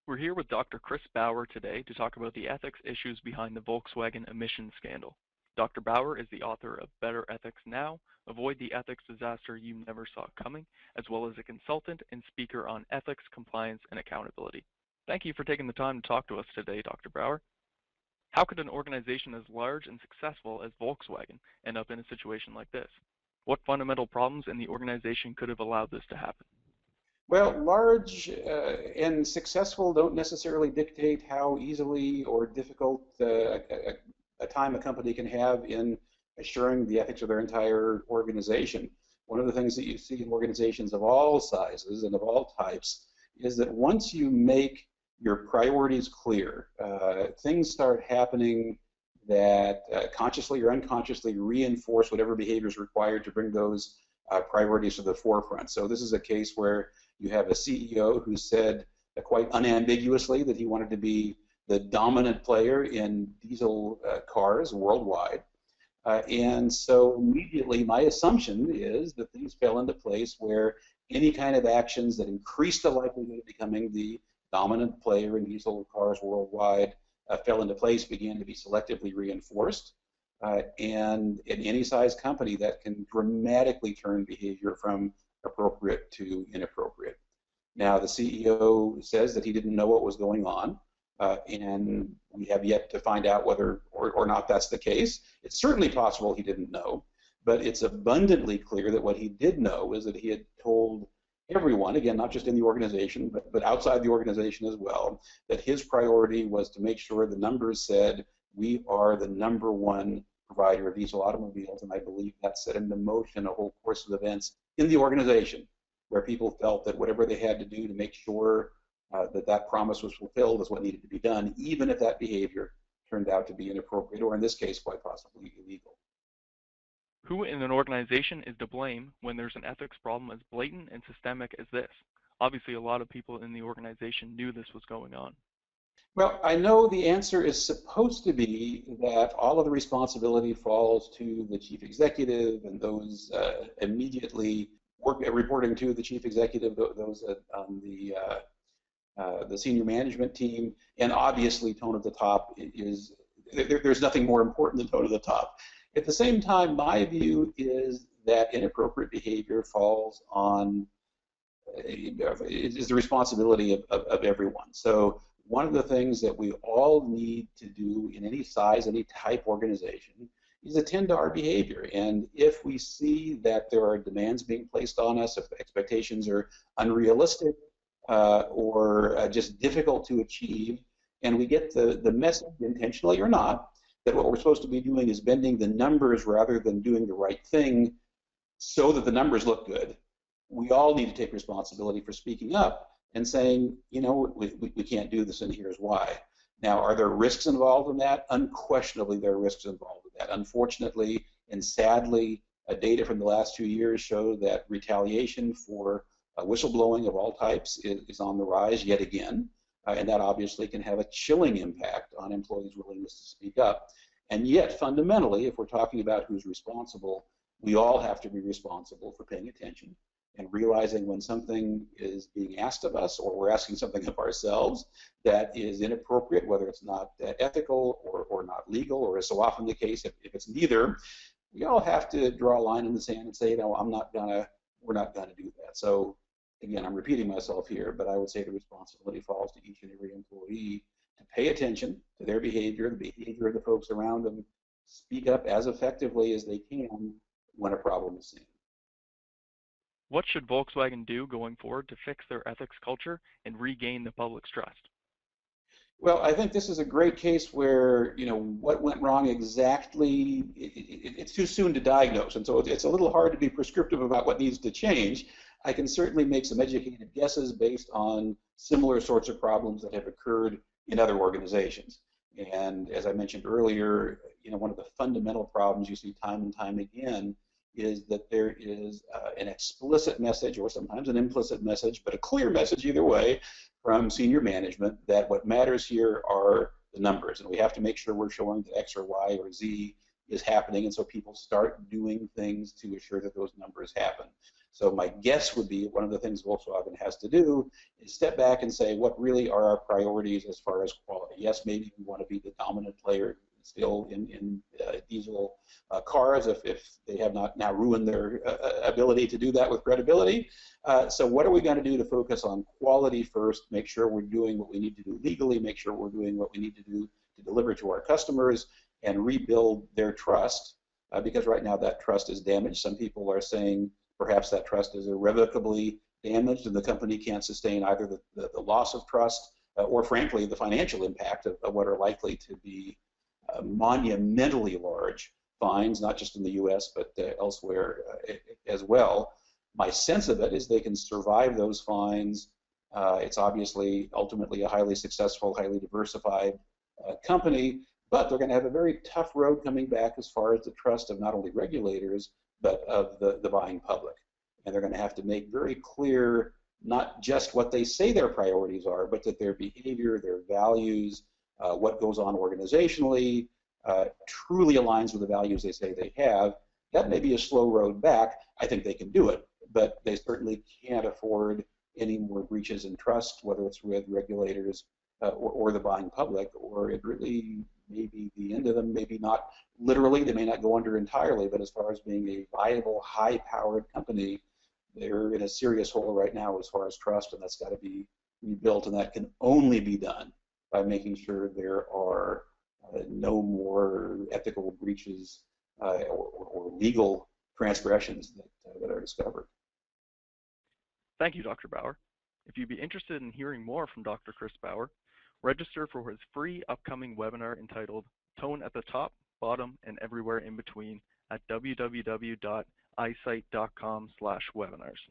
We're here with Dr. Chris Bauer today to talk about the ethics issues behind the Volkswagen emissions scandal. Dr. Bauer is the author of Better Ethics Now, Avoid the Ethics Disaster You Never Saw Coming, as well as a consultant and speaker on ethics, compliance, and accountability. Thank you for taking the time to talk to us today, Dr. Bauer. How could an organization as large and successful as Volkswagen end up in a situation like this? What fundamental problems in the organization could have allowed this to happen? Well, large and successful don't necessarily dictate how easily or difficult a time a company can have in assuring the ethics of their entire organization. One of the things that you see in organizations of all sizes and of all types is that once you make your priorities clear, things start happening that consciously or unconsciously reinforce whatever behavior is required to bring those priorities to the forefront. So this is a case where you have a CEO who said quite unambiguously that he wanted to be the dominant player in diesel cars worldwide. And so immediately my assumption is that things fell into place where any kind of actions that increase the likelihood of becoming the dominant player in diesel cars worldwide fell into place, began to be selectively reinforced. And in any size company, that can dramatically turn behavior from appropriate to inappropriate. Now, the CEO says that he didn't know what was going on, and we have yet to find out whether or not that's the case. It's certainly possible he didn't know, but it's abundantly clear that what he did know is that he had told everyone, again, not just in the organization, but outside the organization as well, that his priority was to make sure the numbers said we are the #1 provider of diesel automobiles, and I believe that set into motion a whole course of events in the organization where people felt that whatever they had to do to make sure that that promise was fulfilled is what needed to be done, even if that behavior turned out to be inappropriate or, in this case, quite possibly illegal. Who in an organization is to blame when there's an ethics problem as blatant and systemic as this? Obviously, a lot of people in the organization knew this was going on. Well, I know the answer is supposed to be that all of the responsibility falls to the chief executive and those immediately reporting to the chief executive, those on the senior management team, and obviously tone at the top is, there's nothing more important than tone at the top. At the same time, my view is that inappropriate behavior falls on, is the responsibility of everyone. So one of the things that we all need to do in any size, any type organization is attend to our behavior. And if we see that there are demands being placed on us, if the expectations are unrealistic or just difficult to achieve, and we get the message, intentionally or not, that what we're supposed to be doing is bending the numbers rather than doing the right thing so that the numbers look good, we all need to take responsibility for speaking up and saying, you know, we can't do this, and here's why. Now, are there risks involved in that? Unquestionably, there are risks involved in that. Unfortunately and sadly, data from the last 2 years show that retaliation for whistleblowing of all types is on the rise yet again, and that obviously can have a chilling impact on employees' willingness to speak up. And yet, fundamentally, if we're talking about who's responsible, we all have to be responsible for paying attention and realizing when something is being asked of us or we're asking something of ourselves that is inappropriate, whether it's not ethical or not legal, or is so often the case if it's neither, we all have to draw a line in the sand and say, no, we're not gonna do that. So again, I'm repeating myself here, but I would say the responsibility falls to each and every employee to pay attention to their behavior, the behavior of the folks around them, speak up as effectively as they can when a problem is seen. What should Volkswagen do going forward to fix their ethics culture and regain the public's trust? Well, I think this is a great case where, you know, what went wrong exactly, it's too soon to diagnose, and so it's a little hard to be prescriptive about what needs to change. I can certainly make some educated guesses based on similar sorts of problems that have occurred in other organizations. And as I mentioned earlier, you know, one of the fundamental problems you see time and time again is that there is an explicit message, or sometimes an implicit message, but a clear message either way, from senior management that what matters here are the numbers, and we have to make sure we're showing that X or Y or Z is happening, and so people start doing things to assure that those numbers happen. So my guess would be one of the things Volkswagen has to do is step back and say, what really are our priorities as far as quality? Yes, maybe we want to be the dominant player still in diesel cars if they have not now ruined their ability to do that with credibility. So what are we going to do to focus on quality first, make sure we're doing what we need to do legally, make sure we're doing what we need to do to deliver to our customers and rebuild their trust, because right now that trust is damaged. Some people are saying perhaps that trust is irrevocably damaged and the company can't sustain either the loss of trust or frankly the financial impact of what are likely to be monumentally large fines, not just in the US, but elsewhere as well. My sense of it is they can survive those fines. It's obviously ultimately a highly successful, highly diversified company, but they're going to have a very tough road coming back as far as the trust of not only regulators, but of the buying public. And they're going to have to make very clear not just what they say their priorities are, but that their behavior, their values, what goes on organizationally, truly aligns with the values they say they have. That may be a slow road back. I think they can do it, but they certainly can't afford any more breaches in trust, whether it's with regulators or the buying public, or it really may be the end of them, maybe not literally, they may not go under entirely, but as far as being a viable, high-powered company, they're in a serious hole right now as far as trust, and that's got to be rebuilt, and that can only be done by making sure there are no more ethical breaches or legal transgressions that are discovered. Thank you, Dr. Bauer. If you'd be interested in hearing more from Dr. Chris Bauer, register for his free upcoming webinar entitled Tone at the Top, Bottom, and Everywhere in Between at www.eyesight.com/webinars.